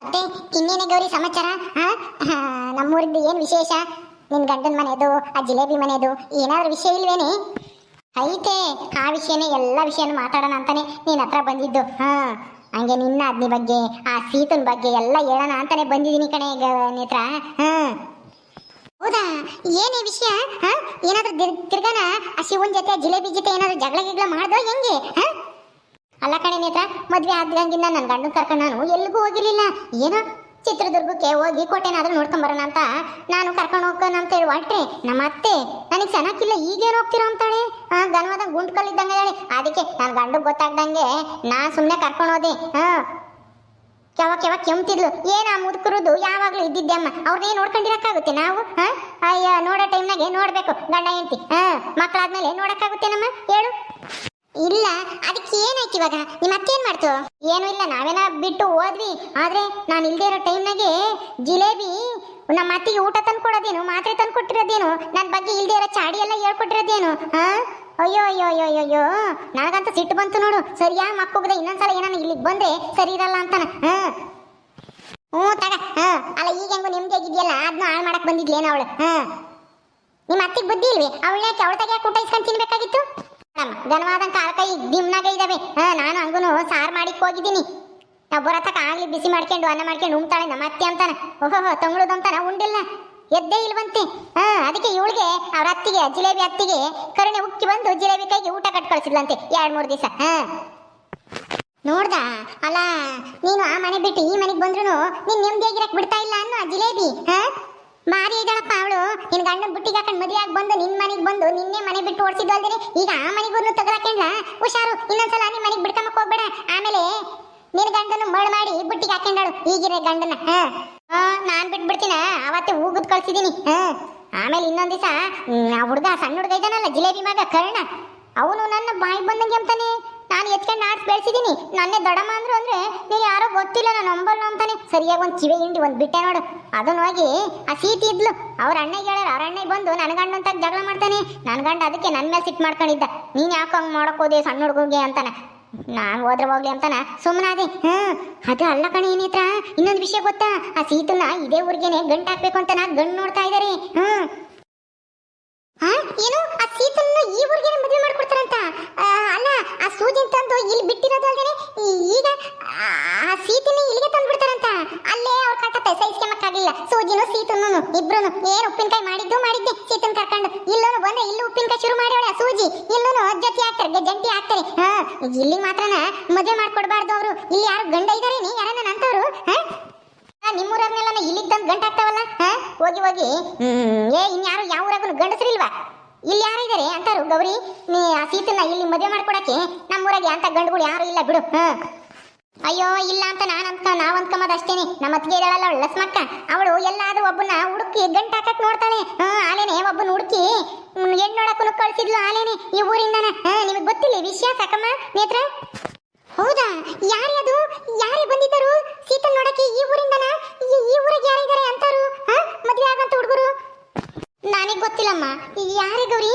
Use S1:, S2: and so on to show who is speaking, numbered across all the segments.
S1: ಮತ್ತೆ ಇನ್ನೇನೆ ಗೌರಿ ಸಮಾಚಾರ? ನಮ್ಮೂರಿದ್ದು ಏನು ವಿಶೇಷ? ನಿನ್ ಗಂಡನ ಮನೆದು ಆ ಜಿಲೇಬಿ ಮನೆದು ಏನಾದ್ರೂ ವಿಷಯ ಇಲ್ವೇನೆ? ಐತೆ, ಆ ವಿಷಯನೇ ಎಲ್ಲ ವಿಷಯನೂ ಮಾತಾಡೋಣ ಅಂತಾನೆ ನಿನ್ನ ಹತ್ರ ಬಂದಿದ್ದು. ಹಂಗೆ ನಿನ್ನ ಅದ್ನಿ ಬಗ್ಗೆ ಆ ಸೀತನ ಬಗ್ಗೆ ಎಲ್ಲ ಹೇಳೋಣ ಅಂತಾನೆ ಬಂದಿದ್ದೀನಿ ಕಣೆ ನೇತ್ರ. ಹೌದಾ, ಏನೇ ವಿಷಯ? ಏನಾದ್ರೂ ತಿರ್ಗಾನ ಆ ಶಿವನ್ ಜೊತೆ ಜಿಲೇಬಿ ಜೊತೆ ಏನಾದ್ರೂ ಜಗಳ ಗಿಗಳ ಮಾಡ್ದೋ ಹೆಂಗೆ? ಅಲ್ಲ ಕಣೆ ನೇತ್ರ, ಮದ್ವೆ ಆದ್ಗಂಗಿಂದ ನನ್ನ ಗಂಡನ ಕರ್ಕೊಂಡು ನಾನು ಎಲ್ಲಿಗೂ ಹೋಗಿರ್ಲಿಲ್ಲ. ಏನೋ ಚಿತ್ರದುರ್ಗಕ್ಕೆ ಹೋಗಿ ಕೋಟೆನಾದ್ರೂ ನೋಡ್ಕೊಂಬರೋಣ ಅಂತ ನಾನು ಕರ್ಕೊಂಡು ಹೋಗೋಣ ಅಂತ ಹೇಳಿ ಹೊರಟ್ರೆ ನಮ್ಮ ಅತ್ತೆ ನನಗೆ ಚೆನ್ನಾಗಿಲ್ಲ, ಈಗೇನು ಹೋಗ್ತಿರೋ ಅಂತಾಳೆ. ಗನ್ವಾದ ಗುಂಡ್ಕಲ್ಲಿದ್ದಂಗೆ ಹೇಳಿ. ಅದಕ್ಕೆ ನನ್ನ ಗಂಡಗೆ ಗೊತ್ತಾಗ್ದಂಗೆ ನಾನು ಸುಮ್ಮನೆ ಕರ್ಕೊಂಡು ಹೋದೆ. ಯಾವಾಗ ಕೆಮ್ತಿದ್ಲು. ಏನ ಮುದುಕರುದು ಯಾವಾಗ್ಲೂ ಇದ್ದಿದ್ದೆ ಅಮ್ಮ, ಅವ್ರನ್ನೇ ನೋಡ್ಕೊಂಡಿರಕ್ಕಾಗುತ್ತೆ ನಾವು? ಅಯ್ಯ, ನೋಡೋ ಟೈಮ್ನಾಗೆ ನೋಡ್ಬೇಕು ಗಂಡ ಹೆಂಡತಿ. ಮಕ್ಕಳಾದ್ಮೇಲೆ ನೋಡಕ್ಕಾಗುತ್ತೆ ನಮ್ಮ? ಹೇಳು. ಇಲ್ಲ, ಅದಕ್ಕೆ ಏನಾಯ್ತು ಇವಾಗ? ನಿಮ್ಮ ಅತ್ತೇನ್ ಮಾಡ್ತು? ಏನು ಇಲ್ಲ, ನಾವೇನ ಬಿಟ್ಟು ಹೋದ್ವಿ. ಆದ್ರೆ ನಾನು ಇಲ್ದೇ ಇರೋ ಟೈಮ್ನಾಗೆ ಜಿಲೇಬಿ ನಮ್ಮ ಅತ್ತಿಗೆ ಊಟ ತಂದು ಕೊಡೋದೇನು, ಮಾತ್ರೆ ತಂದು ಕೊಟ್ಟಿರೋದೇನು, ನನ್ನ ಬಗ್ಗೆ ಇಲ್ದೇ ಇರೋ ಚಾಡಿ ಎಲ್ಲ ಹೇಳ್ಕೊಟ್ಟಿರೋದೇನು? ಅಯ್ಯೋ ಅಯ್ಯೋ ಅಯ್ಯೋ ಅಯ್ಯೋ, ನನಗಂತ ಸಿಟ್ಟು ಬಂತು ನೋಡು. ಸರಿಯಾ ಮಕ್ಕೋಗದೆ ಇನ್ನೊಂದ್ಸಲ ಏನಾನ ಇಲ್ಲಿಗೆ ಬಂದ್ರೆ ಸರಿ ಇರಲ್ಲ ಅಂತಾನ. ತಗ. ಅಲ್ಲ, ಈಗ ಹೆಂಗು ನೆಮ್ಮದಿಯಾಗಿದ್ಯಲ್ಲ, ಅದನ್ನ ಹಾಳು ಮಾಡಕ್ ಬಂದಿದ್ಲೇನ ಅವಳು? ನಿಮ್ಮ ಅತ್ತಿಗೆ ಬುದ್ಧಿ ಇಲ್ವೇ? ಅವಳನ್ಯಾಕೆ ಅವಳ ತಗ ಊಟ ಇಸ್ಕೊಂಡು ತಿನ್ಬೇಕಾಗಿತ್ತು? ಘನವಾದಂತ ಕಾಲ ಕೈ ದಿಮ್ನಾಗ ಇದಾವೆ. ನಾನು ಹಂಗೂನು ಸಾರು ಮಾಡಿಕ್ ಹೋಗಿದ್ದೀನಿ. ನಾವು ಬರತಕ್ಕ ಆಗ್ಲಿ ಬಿಸಿ ಮಾಡ್ಕೊಂಡು ಅನ್ನ ಮಾಡ್ಕೊಂಡು ಉಣ್ತಾಳೆ ನಮ್ಮ ಅತ್ತೆ ಅಂತಾನ. ಓಹೋ, ತಂಗುಳದಂತಾನ ಉಂಡಿಲ್ಲ, ಎದ್ದೇ ಇಲ್ವಂತೆ. ಅದಕ್ಕೆ ಇವಳಿಗೆ ಅವ್ರ ಅತ್ತಿಗೆ, ಜಿಲೇಬಿ ಅತ್ತಿಗೆ ಕರುಣೆ ಉಕ್ಕಿ ಬಂದು ಜಿಲೇಬಿ ಕೈಗೆ ಊಟ ಕಟ್ ಕಳಿಸಿದ್ಲಂತೆ 2-3 ದಿವಸ. ನೋಡ್ದ? ಅಲ್ಲ, ನೀನು ಆ ಮನೆ ಬಿಟ್ಟು ಈ ಮನೆಗೆ ಬಂದ್ರು ನೀನ್ ನೆಮ್ಮದಿಯಾಗಿರಕ್ ಬಿಡ್ತಾ ಇಲ್ಲ ಅನ್ನೋ ಆ ಜಿಲೇಬಿ. ಮಾರಿ ಇದ್ದಾಳಪ್ಪ ಅವಳು. ನಿನ್ ಗಂಡನ ಬುಟ್ಟಿಗೆ ಹಾಕೊಂಡು ಮದುವೆ ಆಗಿ ಬಂದು ನಿನ್ ಮನೆಗೆ ಬಂದು ನಿನ್ನೆ ಮನೆ ಬಿಟ್ಟು ಓಡಿಸಿದ್ದು ಅಲ್ದೇನೆ ಈಗ ಆ ಮನೆಗೂ ತಗಲಾಕೊಂಡ್ಲ. ಹುಷಾರು, ಇನ್ನೊಂದ್ಸಲ ನಿನ್ ಮನೆಗೆ ಬಿಡ್ಕೊಂಬಕ್ ಹೋಗ್ಬೇಡ. ಆಮೇಲೆ ನಿನ್ ಗಂಡನ ಮಳ್ ಮಾಡಿ ಬುಟ್ಟಿಗೆ ಹಾಕೊಂಡಾಳು ಈಗಿರೋ ಗಂಡನ. ನಾನ್ ಬಿಟ್ಬಿಡ್ತೀನ, ಅವತ್ತೇ ಹೂಗುದ್ ಕಳ್ಸಿದೀನಿ. ಆಮೇಲೆ ಇನ್ನೊಂದ್ ದಿವಸ ಆ ಹುಡುಗ, ಸಣ್ಣ ಹುಡುಗ ಇದ್ದಾನಲ್ಲ ಜಿಲೇಬಿ ಮಗ ಕರ್ಣ, ಅವನು ನನ್ನ ಬಾಯಿ ಬಂದಂಗೆ ಅಂತಾನೆ. ನಾನು ಎತ್ಕೊಂಡು ಆಡ್ಸಿ ಬೆಳೆಸಿದ್ದೀನಿ. ನನ್ನೇ ದೊಡ್ಡಮ್ಮ ಅಂದ್ರು ಅಂದ್ರೆ ನೀನು ಯಾರೋ ಗೊತ್ತಿಲ್ಲ, ನಾನು ನಂಬಲ್ಲ ಅಂತಾನೆ. ಸರಿಯಾಗಿ ಒಂದು ಕಿವೆ ಹಿಂಡಿ ಒಂದು ಬಿಟ್ಟೆ ನೋಡು. ಅದನ್ನ ಹೋಗಿ ಆ ಸೀತಿ ಇದ್ಲು, ಅವ್ರ ಅಣ್ಣಗೆ ಹೇಳಾರ. ಅವ್ರ ಅಣ್ಣಗೆ ಬಂದು ನನ್ನ ಗಂಡ ಅಂತ ಜಗಳ ಮಾಡ್ತಾನೆ. ನನ್ನ ಗಂಡ ಅದಕ್ಕೆ ನನ್ನ ಮೇಲೆ ಸಿಟ್ಟು ಮಾಡ್ಕೊಂಡಿದ್ದ. ನೀನು ಯಾಕೆ ಹಂಗೆ ಮಾಡಕ್ ಹೋದೆ ಸಣ್ಣ ಹುಡುಗಗೆ ಅಂತಾನೆ. ನಾನು ಹೋದ್ರೆ ಹೋಗ್ಲಿ ಅಂತಾನ ಸುಮ್ಮನಾದೆ. ಅದು ಅಲ್ಲ ಕಣೆ ಏನೇತ್ರ, ಇನ್ನೊಂದು ವಿಷಯ ಗೊತ್ತಾ? ಆ ಸೀತನ್ನ ಇದೇ ಊರಿಗೆನೆ ಗಂಟು ಹಾಕ್ಬೇಕು ಅಂತ ನಾ ಗಂಡು ನೋಡ್ತಾ ಇದ್ದಾರೆ. ಏನು, ಆ ಸೀತನ್ನ ಈ ಊರಿಗೆ ಮದುವೆ ಮಾಡ್ಕೊಡ್ತಾರಂತ? ಅಲ್ಲ, ಆ ಸೂಜಿನ್ ತಂದು ಇಲ್ಲಿ ಬಿಟ್ಟಿರೋದು ಅಲ್ದೇನೆ ಈಗ ಆ ಸೀತನ್ನ ಇಲ್ಲಿಗೆ ತಂದು ಬಿಡ್ತಾರಂತ. ಅಲ್ಲೇ ಅವ್ರ ಕಟ್ಟತ್ತೆ ಸಹಿಸ್ಕೊಂಬಕ್ಕಾಗಲಿಲ್ಲ. ಸೂಜಿನು ಸೀತನು ಇಬ್ರು ಏನು ಉಪ್ಪಿನಕಾಯಿ ಮಾಡಿದ್ದೆ ಸೀತನ್ ಕರ್ಕೊಂಡು. ಇಲ್ಲೂ ಬಂದ್ರೆ ಇಲ್ಲೂ ಉಪ್ಪಿನಕಾಯಿ ಶುರು ಮಾಡಿವಳೆ ಆ ಸೂಜಿ. ಇಲ್ಲೂ ಜೊತೆ ಹಾಕ್ತಾರೆ, ಜಂಟಿ ಹಾಕ್ತಾರೆ. ಇಲ್ಲಿ ಮಾತ್ರನ ಮದುವೆ ಮಾಡ್ಕೊಡ್ಬಾರ್ದು ಅವರು. ಇಲ್ಲಿ ಯಾರು ಗಂಡ ಇದಾರೇನಿ ಯಾರನ್ನ ಅಂತವ್ರು? ನಿಮ್ಮೂರವ್ರನ್ನೆಲ್ಲ ಇಲ್ಲಿಗೆ ತಂದು ಗಂಟು ಹಾಕ್ತಾವಲ್ಲ. ಹೋಗಿ ಇನ್ಯಾರು ಯಾವ ಊರಾಗೂ ಗಂಡಸರಿಲ್ವಾ? ಇಲ್ಲಿ ಯಾರು ಇದಾರೆ ಅಂತಾರು? ಗೌರಿ, ನೀ ಆ ಸೀತನ್ನ ಇಲ್ಲಿ ಮದುವೆ ಮಾಡ್ಕೊಡಕ್ಕೆ ನಮ್ಮೂರಾಗೆ ಅಂತ ಗಂಡುಗಳು ಯಾರು ಇಲ್ಲ ಬಿಡು. ಅಯ್ಯೋ, ಇಲ್ಲ ಅಂತ ನಾವ್ ಅಂದ್ಕೊಂಬದ್ ಅಷ್ಟೇನೆ. ನಮ್ಮ ಅತ್ತಿಗೆ ಇದ್ದಾಳಲ್ಲ ಅವಳು ಲಸ್ಮಕ್ಕ, ಅವಳು ಎಲ್ಲಾದ್ರೂ ಒಬ್ಬನ ಹುಡುಕಿ ಗಂಟು ಹಾಕಕ್ ನೋಡ್ತಾಳೆ. ಆಲೇನೆ ಒಬ್ಬನ ಹುಡುಕಿ ಹೆಣ್ಣು ನೋಡಕ್ಕೂ ಕಳ್ಸಿದ್ಲು ಆಲೇನೆ ಈ ಊರಿಂದಾನ. ನಿಮಗ್ ಗೊತ್ತಿಲ್ಲ ವಿಷಯ ಸಾಕಮ್ಮ ನೇತ್ರ? ಹೌದಾ? ಯಾರ್ಯಾರು ಬಂದಿದ್ದರು ಸೀತನ್ ನೋಡಕ್ಕೆ ಈ ಊರಿಂದನ? ಈ ಊರಿಗೆ ಯಾರಿದ್ದಾರೆ ಅಂತಾರು ಮದ್ವೆ ಆಗಂತ ಹುಡುಗರು? ನನಗೆ ಗೊತ್ತಿಲ್ಲಮ್ಮ. ಯಾರೇ ಗೌರಿ?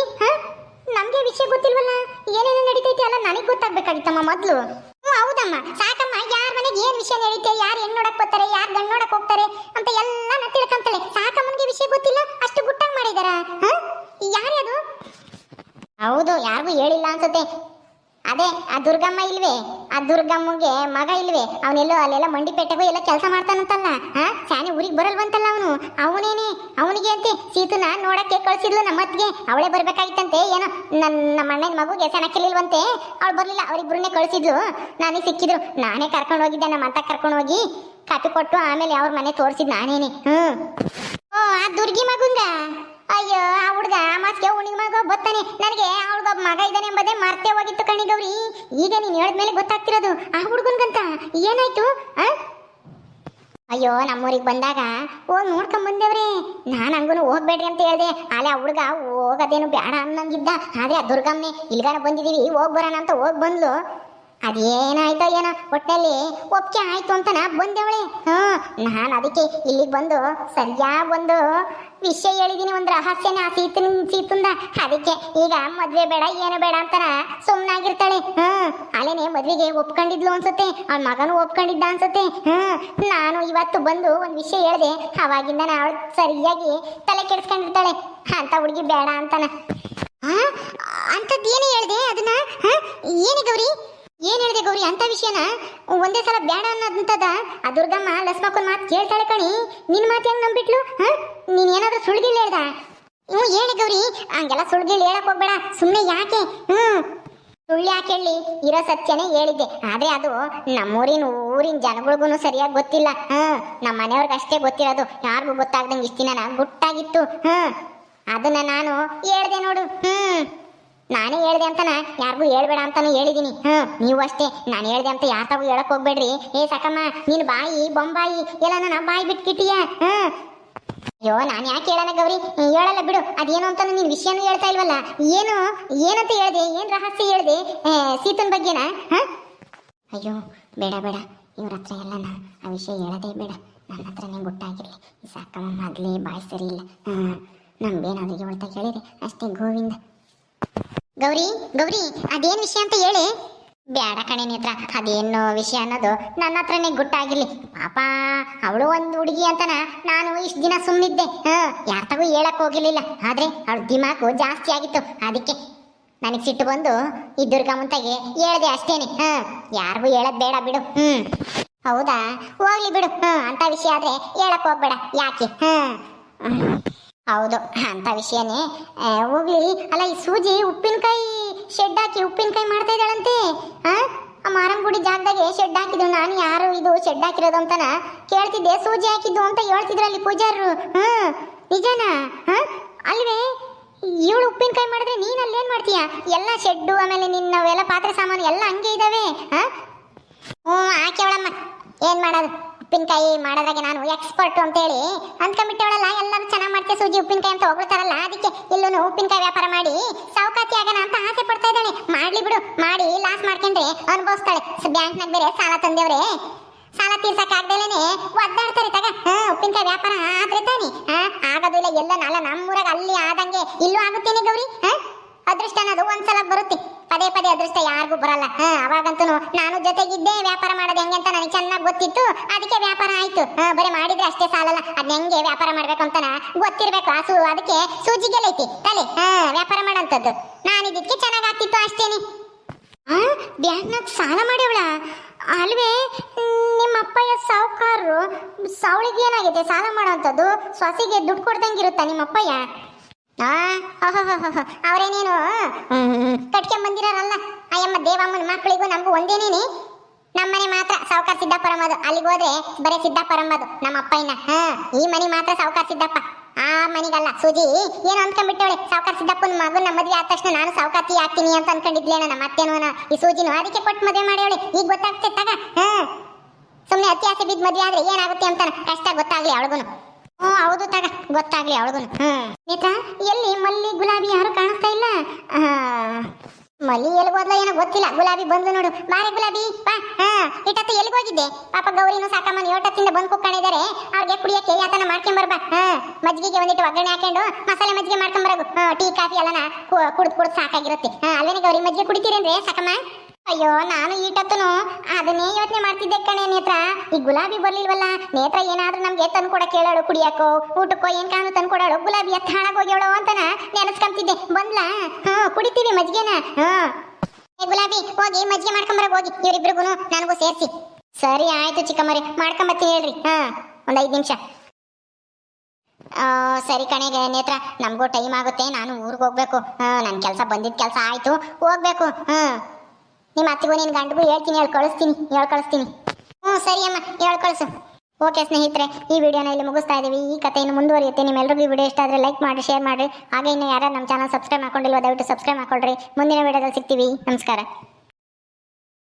S1: ನಮ್ಗೆ ವಿಷಯ ಗೊತ್ತಿಲ್ವಲ್ಲ, ಏನೇನು ನಡೀತೈತಿ ಅಲ್ಲ ನನಗೆ ಗೊತ್ತಾಗ್ಬೇಕಾಗಿತ್ತಮ್ಮ ಮೊದ್ಲು. ಹೌದಮ್ಮ, ಸಾಕಮ್ಮ. ಯಾರ ಮನೆಗೆ ಏನ್ ವಿಷಯ ನಡೀತೆ, ಯಾರು ಹೆಣ್ಣು ನೋಡಕ್ ಬರ್ತಾರೆ, ಯಾರು ಗಂಡು ನೋಡಕ್ ಹೋಗ್ತಾರೆ ಅಂತ ಎಲ್ಲ ನಾ ತಿಳ್ಕೊಂತಾಳೆ. ಸಾಕಮ್ಮನಿಗೆ ವಿಷಯ ಗೊತ್ತಿಲ್ಲ, ಅಷ್ಟು ಗುಟ್ಟಾಗಿ ಮಾಡಿದಾರ? ಯಾರ್ಯಾರು? ಹೌದು, ಯಾರಿಗೂ ಹೇಳಿಲ್ಲ ಅನ್ಸುತ್ತೆ. ಅದೇ ಆ ದುರ್ಗಮ್ಮ ಇಲ್ವೇ, ಆ ದುರ್ಗಮ್ಮಗೆ ಮಗ ಇಲ್ವೇ, ಅವನೆಲ್ಲೋ ಅಲ್ಲೆಲ್ಲ ಮಂಡಿಪೇಟೆಗೂ ಎಲ್ಲ ಕೆಲಸ ಮಾಡ್ತಾನಂತಲ್ಲ. ಶಾನೆ ಊರಿಗೆ ಬರಲ್ವಂತಲ್ಲ ಅವನೇನೆ. ಅವನಿಗೆ ಅಂತೆ ಸೀತನ ನೋಡಕ್ಕೆ ಕಳ್ಸಿದ್ಲು ನಮ್ಮ ಅತ್ತಿಗೆ. ಅವಳೇ ಬರ್ಬೇಕಾಗಿತ್ತಂತೆ. ಏನೋ ನಮ್ಮ ಅಣ್ಣನ ಮಗುಗೆ ಚೆನ್ನಾಗಿರ್ಲಿಲ್ವಂತೆ, ಅವಳು ಬರ್ಲಿಲ್ಲ. ಅವರಿಬ್ರನ್ನೇ ಕಳ್ಸಿದ್ಲು. ನನಗೆ ಸಿಕ್ಕಿದ್ರು, ನಾನೇ ಕರ್ಕೊಂಡು ಹೋಗಿದ್ದೆ. ನಮ್ಮ ಅಂತ ಕರ್ಕೊಂಡು ಹೋಗಿ ಕಾಪಿ ಕೊಟ್ಟು ಆಮೇಲೆ ಅವ್ರ ಮನೆ ತೋರಿಸಿದ್ ನಾನೇನೆ. ಆ ದುರ್ಗಿ ಮಗುಂಗ? ಅಯ್ಯೋ, ಆ ಹುಡುಗ ಮಾಸ್ಗೆ ಉಣಿಗೆ ಮಗ ಬತ್ತಾನೆ. ನನಗೆ ಅವಳಿಗೊಬ್ಬ ಮಗ ಇದ್ದಾನೆ ಎಂಬುದೇ ಮರ್ತೇ ಹೋಗಿತ್ತು ಕಣಿ ಗೌರಿ. ಈಗ ನೀನು ಹೇಳಿದ್ಮೇಲೆ ಗೊತ್ತಾಗ್ತಿರೋದು ಆ ಹುಡುಗನ್ಗಂತ. ಏನಾಯ್ತು? ಅಯ್ಯೋ, ನಮ್ಮೂರಿಗೆ ಬಂದಾಗ ಹೋಗಿ ನೋಡ್ಕೊಂಡ್ ಬಂದೇವ್ರಿ. ನಾನು ಹಂಗೂ ಹೋಗ್ಬೇಡ್ರಿ ಅಂತ ಹೇಳ್ದೆ. ಆಲೆ ಆ ಹುಡುಗ ಹೋಗೋದೇನು ಬೇಡ ಅನ್ನಂಗಿದ್ದ. ಆದ್ರೆ ಆ ದುರ್ಗಮ್ಮನೆ ಇಲ್ಗಾನ ಬಂದಿದೀವಿ ಹೋಗ್ ಬರೋಣ ಅಂತ ಹೋಗಿ ಬಂದ್ಲು. ಅದೇನಾಯ್ತೋ ಏನೋ ಒಟ್ಟಲ್ಲಿ ಒಪ್ಪಿಗೆ ಆಯ್ತು ಅಂತ ನಾ ಬಂದೇವಳೆ. ನಾನು ಅದಕ್ಕೆ ಇಲ್ಲಿಗೆ ಬಂದು ಸರಿಯಾಗಿ ಒಂದು ವಿಷಯ ಹೇಳಿದೀನಿ, ಒಂದು ರಹಸ್ಯನ ಆ ಸೀತಂದ. ಅದಕ್ಕೆ ಈಗ ಮದ್ವೆ ಬೇಡ ಏನು ಬೇಡ ಅಂತಾನ ಸುಮ್ಮನಾಗಿರ್ತಾಳೆ. ಅಲ್ಲೇನೆ ಮದ್ವೆಗೆ ಒಪ್ಕೊಂಡಿದ್ಲು ಅನ್ಸುತ್ತೆ, ಅವಳ ಮಗನು ಒಪ್ಕೊಂಡಿದ್ದ ಅನ್ಸುತ್ತೆ. ನಾನು ಇವತ್ತು ಬಂದು ಒಂದು ವಿಷಯ ಹೇಳಿದೆ, ಅವಾಗಿಂದ ಅವಳು ಸರಿಯಾಗಿ ತಲೆ ಕೆಡಿಸ್ಕೊಂಡಿರ್ತಾಳೆ. ಅಂತ ಹುಡುಗಿ ಬೇಡ ಅಂತಾನ. ಅಂಥದ್ದೇನು ಹೇಳಿದೆ ಅದನ್ನ? ಏನೇ ಗೌರಿ, ಏನ್ ಹೇಳಿದೆ ಗೌರಿ ಅಂತ ವಿಷಯನ? ಒಂದೇ ಸಲ ಬೇಡ ಅನ್ನೋದಂತದ. ಆ ದುರ್ಗಮ್ಮ ಲಸ್ಮಕ್ಕನ್ ಮಾತು ಕೇಳ್ತಾಳೆ ಕಣಿ, ನಿನ್ ಮಾತು ಹೆಂಗ್ ನಂಬಿಟ್ಲು? ನೀನ್ ಏನಾದ್ರೂ ಸುಳ್ಗಿಲ್ ಹೇಳ್ದ? ಹೇಳಿ ಗೌರಿ, ಹಂಗೆಲ್ಲ ಸುಳ್ಗಿಲ್ ಹೇಳಕ್ ಹೋಗ್ಬೇಡ, ಸುಮ್ಮನೆ ಯಾಕೆ? ಸುಳ್ಳು ಯಾಕೆ ಹೇಳಿ, ಇರೋ ಸತ್ಯನೇ ಹೇಳಿದ್ದೆ. ಆದ್ರೆ ಅದು ಊರಿನ ಜನಗಳಿಗೂ ಸರಿಯಾಗಿ ಗೊತ್ತಿಲ್ಲ. ನಮ್ಮ ಮನೆಯವ್ರಿಗೆ ಅಷ್ಟೇ ಗೊತ್ತಿರೋದು, ಯಾರಿಗೂ ಗೊತ್ತಾಗ್ದಂಗೆ ಇಷ್ಟ ದಿನ ಗುಟ್ಟಾಗಿತ್ತು. ಅದನ್ನ ನಾನು ಹೇಳ್ದೆ ನೋಡು. ನಾನೇ ಹೇಳ್ದೆ ಅಂತಾನ ಯಾರಿಗೂ ಹೇಳ್ಬೇಡ ಅಂತಾನು ಹೇಳಿದೀನಿ. ನೀವು ಅಷ್ಟೇ, ನಾನು ಹೇಳ್ದೆ ಅಂತ ಯಾರ್ತಾಗೂ ಹೇಳಕ್ ಹೋಗ್ಬೇಡ್ರಿ. ಏ ಸಾಕಮ್ಮ, ನೀನ್ ಬಾಯಿ ಬೊಂಬಾಯಿ ಎಲ್ಲ ನನ್ನ ಬಾಯಿ ಬಿಟ್ಕಿಟ್ಟಿಯ. ಅಯ್ಯೋ ನಾನು ಯಾಕೆ ಹೇಳೋಣ ಗೌರಿ, ಹೇಳಲ್ಲ ಬಿಡು. ಅದೇನು ಅಂತಾನು ನೀನ್ ವಿಷಯನೂ ಹೇಳ್ತಾ ಇಲ್ವಲ್ಲ. ಏನಂತ ಹೇಳ್ದೆ, ಏನ್ ರಹಸ್ಯ ಹೇಳ್ದೆ ಸೀತನ್ ಬಗ್ಗೆನಾ? ಅಯ್ಯೋ ಬೇಡ ಬೇಡ, ಇವ್ರ ಹತ್ರ ಎಲ್ಲ ಆ ವಿಷಯ ಹೇಳೋದೇ ಬೇಡ. ನನ್ನ ಹತ್ರನೇ ಗುಟ್ಟಾಗಿರ್ಲಿ. ಈ ಸಾಕಮ್ಮ ಮೊದ್ಲೇ ಬಾಯಿ ಸರಿ ಇಲ್ಲ. ನಮ್ಗೇನಾದ್ರು ಹೇಳ್ತಾ ಕೇಳಿದೆ ಅಷ್ಟೇ ಗೋವಿಂದ. ಗೌರಿ ಗೌರಿ, ಅದೇನ್ ವಿಷಯ ಅಂತ ಹೇಳಿ. ಬೇಡ ಕಣೆ ನೇತ್ರ, ಅದೇನು ವಿಷಯ ಅನ್ನೋದು ನನ್ನ ಹತ್ರನೇ ಗುಟ್ಟಾಗಿರ್ಲಿ. ಪಾಪ ಅವಳು ಒಂದು ಹುಡುಗಿ ಅಂತನ ನಾನು ಇಷ್ಟು ದಿನ ಸುಮ್ಮನಿದ್ದೆ. ಯಾರ್ತಾಗೂ ಹೇಳಕ್ ಹೋಗಿರ್ಲಿಲ್ಲ. ಆದ್ರೆ ಅವಳ ದಿಮಾಕು ಜಾಸ್ತಿ ಆಗಿತ್ತು. ಅದಕ್ಕೆ ನನಗೆ ಸಿಟ್ಟು ಬಂದು ಈ ದುರ್ಗಮ್ಮಂತಗೆ ಹೇಳ್ದೆ ಅಷ್ಟೇನೆ. ಯಾರಿಗೂ ಹೇಳದ್ ಬೇಡ ಬಿಡು. ಹೌದಾ, ಹೋಗ್ಲಿ ಬಿಡು. ಅಂತ ವಿಷಯ ಆದ್ರೆ ಹೇಳಕ್ ಹೋಗ್ಬೇಡ. ಯಾಕೆ? ಹೌದು, ಅಂತ ವಿಷಯನೇ ಹೋಗ್ಲಿ. ಅಲ್ಲ, ಈ ಸೂಜಿ ಉಪ್ಪಿನಕಾಯಿ ಶೆಡ್ ಹಾಕಿ ಉಪ್ಪಿನಕಾಯಿ ಮಾಡ್ತಾ ಇದ್ದಾಳಂತೆ. ಆ ಮಾರಮ್ಮಗುಡಿ ಜಾಗದಾಗೆ ಶೆಡ್ ಹಾಕಿದ್ರು. ನಾನು ಯಾರು ಇದು ಶೆಡ್ ಹಾಕಿರೋದು ಅಂತಾನ ಕೇಳ್ತಿದ್ದೆ. ಸೂಜಿ ಹಾಕಿದ್ದು ಅಂತ ಹೇಳ್ತಿದ್ರಲ್ಲಿ ಪೂಜಾರರು. ನಿಜನಾ? ಅಲ್ವೇ, ಇವಳು ಉಪ್ಪಿನಕಾಯಿ ಮಾಡಿದ್ರೆ ನೀನ್ ಅಲ್ಲೇನ್ ಮಾಡ್ತೀಯ? ಎಲ್ಲ ಶೆಡ್ಡು, ಆಮೇಲೆ ನಿನ್ನವೆಲ್ಲ ಪಾತ್ರೆ ಸಾಮಾನು ಎಲ್ಲ ಹಂಗೆ ಇದಾವೆ. ಹಾಕ್ಯವಳಮ್ಮ, ಏನ್ ಮಾಡೋದು? ಉಪ್ಪಿನಕಾಯಿ ಮಾಡೋದ್ರಾಗೆ ನಾನು ಎಕ್ಸ್ಪರ್ಟ್ ಅಂತೇಳಿ ಅಂದ್ಕೊಂಡ್ಬಿಟ್ಟವಳಲ್ಲ. ಎಲ್ಲರೂ ಚೆನ್ನಾಗಿ ಮಾಡ್ತೀಯ ಸೂಜಿ ಉಪ್ಪಿನಕಾಯಿ ಅಂತ ಹೊಗಳ್ತಾರಲ್ಲ. ಅದಕ್ಕೆ ಇಲ್ಲೂ ಉಪ್ಪಿನಕಾಯಿ ವ್ಯಾಪಾರ ಮಾಡಿ ಸಾವುಕಾತಿ ಆಗೋಣ ಅಂತ ಆಸೆ ಪಡ್ತಾ ಇದ್ದಾಳೆ. ಮಾಡ್ಲಿ ಬಿಡು, ಮಾಡಿ ಲಾಸ್ ಮಾಡ್ಕೊಂಡ್ರೆ ಅನುಭವಿಸ್ತಾಳೆ. ಬ್ಯಾಂಕ್ನಾಗ ಬೇರೆ ಸಾಲ ತಂದೇವ್ರೆ, ಸಾಲ ತೀರ್ಸಕ್ ಆಗ್ದೇನೆ ಒದ್ದಾಡ್ತಾರೆ. ತಗ ಉಪ್ಪಿನಕಾಯಿ ವ್ಯಾಪಾರ ಆದ್ರೆ ತಾನೆ ಆಗೋದು. ಇಲ್ಲ ಎಲ್ಲ ನಾಳ ನಮ್ಮೂರಾಗ ಅಲ್ಲಿ ಆದಂಗೆ ಇಲ್ಲೂ ಆಗುತ್ತೇನೆ ಗೌರಿ. ಅದೃಷ್ಟ ಅನ್ನೋದು ಒಂದ್ಸಲ ಬರುತ್ತೆ, ಪದೇ ಪದೇ ಅದೃಷ್ಟ ಯಾರಿಗೂ ಬರಲ್ಲ. ಅವಾಗಂತೂ ನಾನು ಜೊತೆಗಿದ್ದೆ. ವ್ಯಾಪಾರ ಮಾಡೋದು ಹೆಂಗೆ ಅಂತ ನನಗೆ ಚೆನ್ನಾಗಿ ಗೊತ್ತಿತ್ತು. ಅದಕ್ಕೆ ವ್ಯಾಪಾರ ಆಯ್ತು. ಬರೀ ಮಾಡಿದ್ರೆ ಅಷ್ಟೇ ಸಾಲಲ್ಲ, ಅದನ್ನ ಹೆಂಗೆ ವ್ಯಾಪಾರ ಮಾಡ್ಬೇಕು ಅಂತ ಗೊತ್ತಿರ್ಬೇಕು. ಅದಕ್ಕೆ ಸೂಜಿಗೆಲ್ಲೈತಿ ತಲೆ ವ್ಯಾಪಾರ ಮಾಡೋಂಥದ್ದು. ನಾನಿದ್ದಕ್ಕೆ ಚೆನ್ನಾಗಿ ಆಗ್ತಿತ್ತು ಅಷ್ಟೇನೆ. ಬ್ಯಾಂಕ್ನಾಗ ಸಾಲ ಮಾಡ್ಯವಳ ಅಲ್ವೇ? ನಿಮ್ಮ ಅಪ್ಪಯ್ಯ ಸಾವುಕಾರರು, ಸಾವಳಿಗೆ ಏನಾಗಿದೆ ಸಾಲ ಮಾಡೋಂಥದ್ದು? ಸೊಸೆಗೆ ದುಡ್ಡು ಕೊಡ್ದಂಗಿರುತ್ತಾ ನಿಮ್ಮ ಅಪ್ಪಯ್ಯ? ಅವರೇನೇನು ಕಟ್ಕೊಂಡ್ ಬಂದಿರಲ್ಲ. ಅಯ್ಯಮ್ಮ ದೇವಮ್ಮನ ಮಕ್ಕಳಿಗೂ ನಮಗೂ ಒಂದೇನೇನೆ. ನಮ್ಮನೆ ಮಾತ್ರ ಸಾವುಕಾರ ಸಿದ್ದಪ್ಪ ರಮ್ಮದು. ಅಲ್ಲಿಗೆ ಹೋದ್ರೆ ಬರೀ ಸಿದ್ದಪ್ಪ ರಮ್ಮದು ನಮ್ಮ ಅಪ್ಪಯ್ಯನ. ಈ ಮನೆ ಮಾತ್ರ ಸಾವುಕಾರ ಸಿದ್ದಪ್ಪ. ಆ ಮನಿಗಲ್ಲ. ಸೂಜಿ ಏನು ಅಂದ್ಕೊಂಡ್ಬಿಟ್ಟವಳೆ, ಸಾವುಕಾರ ಸಿದ್ದಪ್ಪನ ಮಗನ ಮದುವೆ ಆದ ತಕ್ಷಣ ನಾನು ಸಾವುಕಾತಿ ಆಗ್ತೀನಿ ಅಂತ ಅನ್ಕೊಂಡಿದ್ಲೇನ ನಮ್ಮ ಅತ್ತೇನೋ ಈ ಸೂಜಿನೂ. ಅದಕ್ಕೆ ಕೊಟ್ಟು ಮದುವೆ ಮಾಡ್ಯವಳೆ. ಈಗ ಗೊತ್ತಾಗ್ತೈತೆ ತಗ. ಸುಮ್ಮನೆ ಅತಿ ಆಸೆ ಬಿದ್ದು ಮದುವೆ ಆದ್ರೆ ಏನಾಗುತ್ತೆ ಅಂತ ಕಷ್ಟ ಗೊತ್ತಾಗ್ಲಿ ಅವಳಿಗೂ. ಹೌದು ತಗ, ಗೊತ್ತಾಗ್ಲಿ ಅವಳಿಗೂ. ನೇತ್ರ, ಎಲ್ಲಿ ಮಲ್ಲಿ ಗುಲಾಬಿ ಯಾರು ಕಾಣಿಸ್ತಾ ಇಲ್ಲ? ಮಲ್ಲಿ ಎಲ್ಲಿಗೋದ್ಲ ಏನೋ ಗೊತ್ತಿಲ್ಲ. ಗುಲಾಬಿ ಬಂದ್ಲು ನೋಡು. ಬಾರೆ ಗುಲಾಬಿ ಬಾ. ಇಟ್ಟತ್ತು ಎಲ್ಲಿಗೆ ಹೋಗಿದ್ದೆ? ಪಾಪ ಗೌರಿನೂ ಸಾಕಮ್ಮನ ಏಟತ್ತಿಂದ ಬಂದು ಕುಕ್ಕೊಂಡಿದ್ದಾರೆ. ಅವ್ರಿಗೆ ಕುಡಿಯಕ್ಕೆ ಯಾತನ ಮಾಡ್ಕೊಂಬರ್ಬಾ. ಮಜ್ಜಿಗೆಗೆ ಒಂದಿಟ್ಟು ಒಗ್ಗರಣೆ ಹಾಕೊಂಡು ಮಸಾಲೆ ಮಜ್ಜಿಗೆ ಮಾಡ್ಕೊಂಬರೋದು. ಟೀ ಕಾಫಿ ಎಲ್ಲನ ಕುಡ್ದು ಸಾಕಾಗಿರುತ್ತೆ. ಅಲ್ಲೇನೆ ಗೌರಿ, ಮಜ್ಜಿಗೆ ಕುಡಿತೀರೇನ್ರಿ ಸಾಕಮ್ಮ? ಅಯ್ಯೋ, ನಾನು ಈಟತ್ತನು ಅದನ್ನೇ ಯೋಚನೆ ಮಾಡ್ತಿದ್ದೆ ಕಣೆ ನೇತ್ರ. ಈ ಗುಲಾಬಿ ಬರ್ಲಿಲ್ವಲ್ಲ. ನೇತ್ರ ಏನಾದ್ರೂ ನಮ್ಗೆ ತಂದ್ಕೊಡಕ್ಕೆ ಹೇಳೋಳು, ಕುಡಿಯಾಕೋ ಊಟಕ್ಕೋ ಏನ್ ಕಾಣು ತಂದ್ಕೊಡೋಳು. ಗುಲಾಬಿ ಎತ್ತ ಹಾಳಾಗೋಗ್ಯವಳು ಅಂತನ ನೆನೆಸ್ಕೊಂತಿದ್ದೆ. ಬಂದ್ಲಾ? ಕುಡಿತೀವಿ ಮಜ್ಜಿಗೆನ. ಗುಲಾಬಿ ಹೋಗಿ ಮಜ್ಜಿಗೆ ಮಾಡ್ಕೊಂಬರಕ್ ಹೋಗಿ, ಇವರಿಬ್ರಿಗೂ ನನಗೂ ಸೇರಿಸಿ. ಸರಿ ಆಯ್ತು ಚಿಕ್ಕಮ್ಮರಿ, ಮಾಡ್ಕೊಂಬತ್ತೀನಿ ಹೇಳ್ರಿ. ಒಂದ್ 5 ನಿಮಿಷ. ಸರಿ ಕಣೆಗೆ ನೇತ್ರ, ನಮಗೂ ಟೈಮ್ ಆಗುತ್ತೆ. ನಾನು ಊರಿಗೆ ಹೋಗ್ಬೇಕು. ನನ್ನ ಕೆಲಸ ಬಂದಿದ್ದ ಕೆಲಸ ಆಯ್ತು, ಹೋಗ್ಬೇಕು. ನಿಮ್ಮ ಅತ್ತಿಗೂ ನಿನ್ನ ಗಂಡಿಗೂ ಹೇಳ್ತೀನಿ, ಹೇಳಿ ಕಳಿಸ್ತೀನಿ. ಸರಿ ಅಮ್ಮ, ಹೇಳಿ ಕಳಿಸು. ಓಕೆ ಸ್ನೇಹಿತರೆ, ಈ ವಿಡಿಯೋನ ಇಲ್ಲಿ ಮುಗಿಸ್ತಾ ಇದ್ದೀವಿ. ಈ ಕಥೆ ಇನ್ನು ಮುಂದುವರಿಯುತ್ತೆ. ನಿಮ್ಮೆಲ್ಲರಿಗೂ ಈ ವಿಡಿಯೋ ಇಷ್ಟ ಆದರೆ ಲೈಕ್ ಮಾಡಿ, ಶೇರ್ ಮಾಡಿ. ಹಾಗೆ ಇನ್ನು ಯಾರು ನಮ್ಮ ಚಾನಲ್ ಸಬ್ಸ್ಕ್ರೈಬ್ ಮಾಡ್ಕೊಂಡಿಲ್ವ ದಯವಿಟ್ಟು ಸಬ್ಸ್ಕ್ರೈಬ್ ಮಾಡ್ಕೊಳ್ರಿ. ಮುಂದಿನ ವಿಡಿಯೋದಲ್ಲಿ ಸಿಗ್ತೀವಿ. ನಮಸ್ಕಾರ.